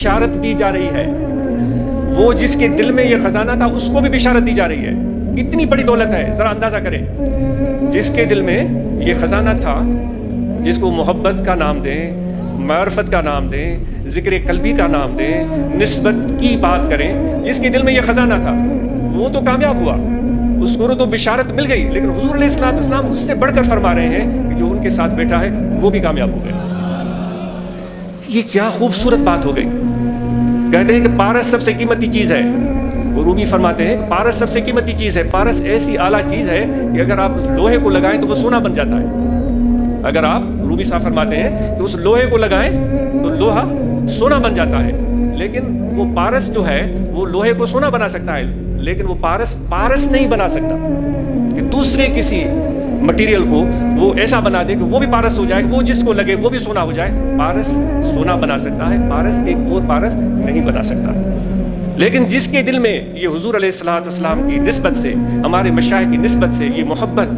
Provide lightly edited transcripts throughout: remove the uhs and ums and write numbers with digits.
بشارت دی جا رہی ہے. وہ جس کے دل میں یہ خزانہ تھا اس کو بھی بشارت دی جا رہی ہے. کتنی بڑی دولت ہے, ذرا اندازہ کریں. جس کے دل میں یہ خزانہ تھا, جس کو محبت کا نام دیں, معرفت کا نام دیں, ذکر قلبی کا نام دیں, نسبت کی بات کریں, جس کے دل میں یہ خزانہ تھا وہ تو کامیاب ہوا, اس کو تو بشارت مل گئی. لیکن حضور علیہ الصلوۃ والسلام اس سے بڑھ کر فرما رہے ہیں کہ جو ان کے ساتھ بیٹھا ہے وہ بھی کامیاب ہو گیا. یہ کیا خوبصورت بات ہو گئی. کہتے ہیں کہ پارس سب سے قیمتی چیز ہے. وہ رومی فرماتے ہیں پارس سب سے قیمتی چیز ہے. پارس ایسی اعلیٰ چیز ہے کہ اگر آپ لوہے کو لگائیں تو وہ سونا بن جاتا ہے. اگر آپ, رومی صاحب فرماتے ہیں کہ اس لوہے کو لگائیں تو لوہا سونا بن جاتا ہے. لیکن وہ پارس جو ہے وہ لوہے کو سونا بنا سکتا ہے, لیکن وہ پارس نہیں بنا سکتا کہ دوسرے کسی مٹیریل کو وہ ایسا بنا دے کہ وہ بھی پارس ہو جائے, وہ جس کو لگے وہ بھی سونا ہو جائے. پارس سونا بنا سکتا ہے, پارس ایک اور پارس نہیں بنا سکتا. لیکن جس کے دل میں یہ حضور علیہ الصلوۃ والسلام کی نسبت سے, ہمارے مشائخ کی نسبت سے یہ محبت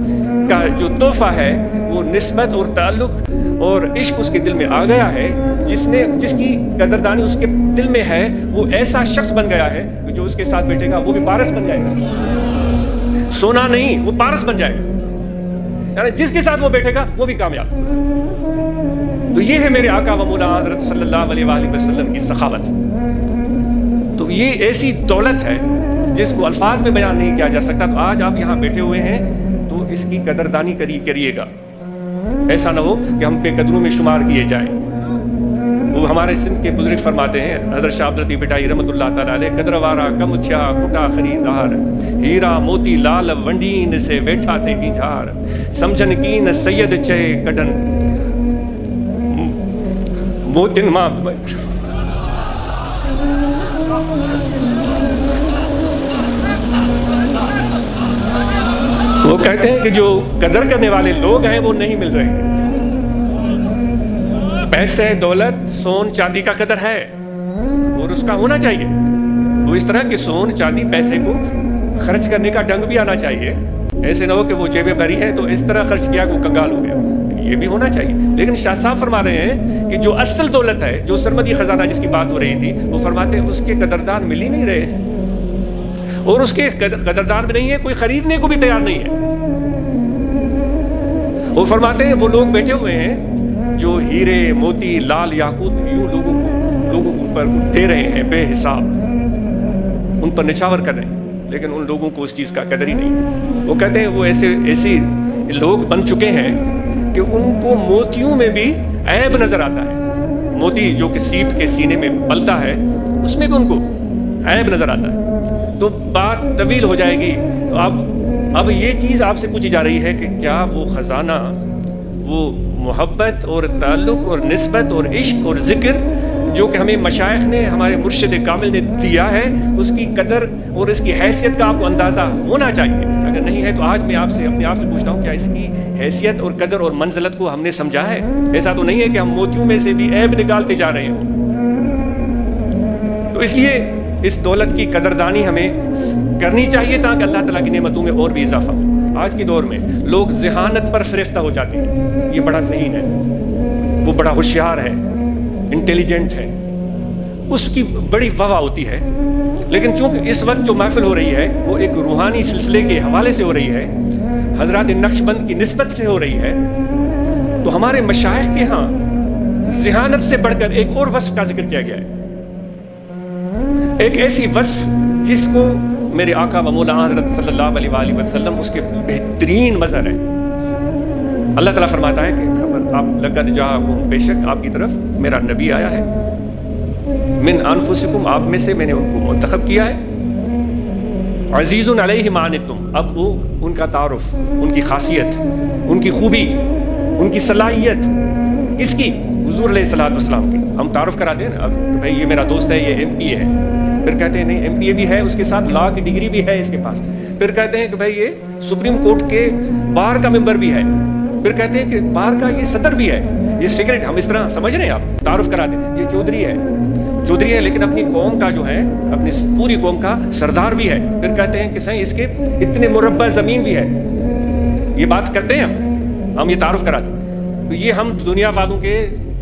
کا جو تحفہ ہے, وہ نسبت اور تعلق اور عشق اس کے دل میں آ گیا ہے, جس کی قدردانی اس کے دل میں ہے, وہ ایسا شخص بن گیا ہے کہ جو اس کے ساتھ بیٹھے گا وہ بھی پارس بن جائے گا. سونا نہیں, وہ پارس بن جائے گا. یعنی جس کے ساتھ وہ بیٹھے گا وہ بھی کامیاب. تو یہ ہے میرے آقا و مولا حضرت صلی اللہ علیہ وآلہ وسلم کی سخاوت. تو یہ ایسی دولت ہے جس کو الفاظ میں بیان نہیں کیا جا سکتا. تو آج آپ یہاں بیٹھے ہوئے ہیں تو اس کی قدردانی کریے گا. ایسا نہ ہو کہ ہم بے قدروں میں شمار کیے جائیں. وہ ہمارے سندھ کے بزرگ فرماتے ہیں, حضرت شاہ عبداللطیف بٹائی رحمۃ اللہ تعالیٰ علیہ, قدروارا کم چھیا کٹا خریدار, ہیرا موتی لال ونڈین سے ویٹھا تھے گنجھار, سمجھن کین سید چے کڈن موتن ماں. وہ کہتے ہیں کہ جو قدر کرنے والے لوگ ہیں وہ نہیں مل رہے ہیں. پیسے, دولت, سون چاندی کا قدر ہے اور اس کا ہونا چاہیے. تو اس طرح کہ سون چاندی پیسے کو خرچ کرنے کا ڈنگ بھی آنا چاہیے. ایسے نہ ہو کہ وہ جیبیں بھری ہے تو اس طرح خرچ کیا کہ وہ کنگال ہو گیا. یہ بھی ہونا چاہیے. لیکن شاہ صاحب فرما رہے ہیں کہ جو اصل دولت ہے, جو سرمدی خزانہ جس کی بات ہو رہی تھی, وہ فرماتے ہیں اس کے قدردان مل ہی نہیں رہے ہیں, اور اس کے قدردان بھی نہیں ہے, کوئی خریدنے کو بھی تیار نہیں ہے. وہ فرماتے ہیں وہ لوگ بیٹھے ہوئے ہیں جو ہیرے, موتی, لال, یاقوت یوں لوگوں کو پر دے رہے ہیں بے حساب, ان پر نچھاور کر رہے ہیں, لیکن ان لوگوں کو اس چیز کا قدر ہی نہیں. وہ کہتے ہیں وہ ایسے لوگ بن چکے ہیں کہ ان کو موتیوں میں بھی عیب نظر آتا ہے. موتی جو کہ سیپ کے سینے میں پلتا ہے اس میں بھی ان کو عیب نظر آتا ہے. تو بات طویل ہو جائے گی. اب یہ چیز آپ سے پوچھی جا رہی ہے کہ کیا وہ خزانہ, وہ محبت اور تعلق اور نسبت اور عشق اور ذکر جو کہ ہمیں مشائخ نے, ہمارے مرشد کامل نے دیا ہے, اس کی قدر اور اس کی حیثیت کا آپ کو اندازہ ہونا چاہیے. اگر نہیں ہے تو آج میں اپنے آپ سے پوچھتا ہوں, کیا اس کی حیثیت اور قدر اور منزلت کو ہم نے سمجھا ہے؟ ایسا تو نہیں ہے کہ ہم موتیوں میں سے بھی عیب نکالتے جا رہے ہوں. تو اس لیے اس دولت کی قدردانی ہمیں کرنی چاہیے تاکہ اللہ تعالیٰ کی نعمتوں میں اور بھی اضافہ ہو. آج کے دور میں لوگ ذہانت پر فریفتہ ہو جاتے ہیں. یہ بڑا ذہین ہے, وہ بڑا ہوشیار ہے, انٹیلیجنٹ ہے, اس کی بڑی واہ ہوتی ہے. لیکن چونکہ اس وقت جو محفل ہو رہی ہے وہ ایک روحانی سلسلے کے حوالے سے ہو رہی ہے, حضرات نقشبند کی نسبت سے ہو رہی ہے, تو ہمارے مشائخ کے ہاں ذہانت سے بڑھ کر ایک اور وصف کا ذکر کیا گیا ہے. ایک ایسی وصف جس کو میرے آقا و مولا حضرت صلی اللہ علیہ وآلہ وسلم اس کے بہترین مظہر ہے. اللہ تعالیٰ فرماتا ہے کہ خبر آپ لقد جاءکم, بے شک آپ کی طرف میرا نبی آیا ہے, من انفسکم, آپ میں سے میں نے ان کو منتخب کیا ہے, عزیز علیہ ما عنتم. اب وہ ان کا تعارف, ان کی خاصیت, ان کی خوبی, ان کی صلاحیت کس کی؟ حضور علیہ الصلوۃ والسلام کی. ہم تعارف کراتے ہیں نا, اب بھائی یہ میرا دوست ہے, یہ ایم پی اے ہے, پھر کہتے ہیں نہیں ایم پی اے بھی ہے, اس کے ساتھ لا کی ڈگری بھی ہے اس کے پاس, پھر کہتے ہیں کہ بھائی یہ سپریم کورٹ کے بار کا ممبر بھی ہے, پھر کہتے ہیں کہ بار کا یہ صدر بھی ہے, یہ سیکرٹ. ہم اس طرح سمجھ رہے ہیں, آپ تعارف کرا دیں, یہ چودھری ہے لیکن اپنی قوم کا جو ہے, اپنی پوری قوم کا سردار بھی ہے. پھر کہتے ہیں کہ سہیں اس کے اتنے مربع زمین بھی ہے. یہ بات کرتے ہیں ہم یہ تعارف کرا دیں. تو یہ ہم دنیا والوں کے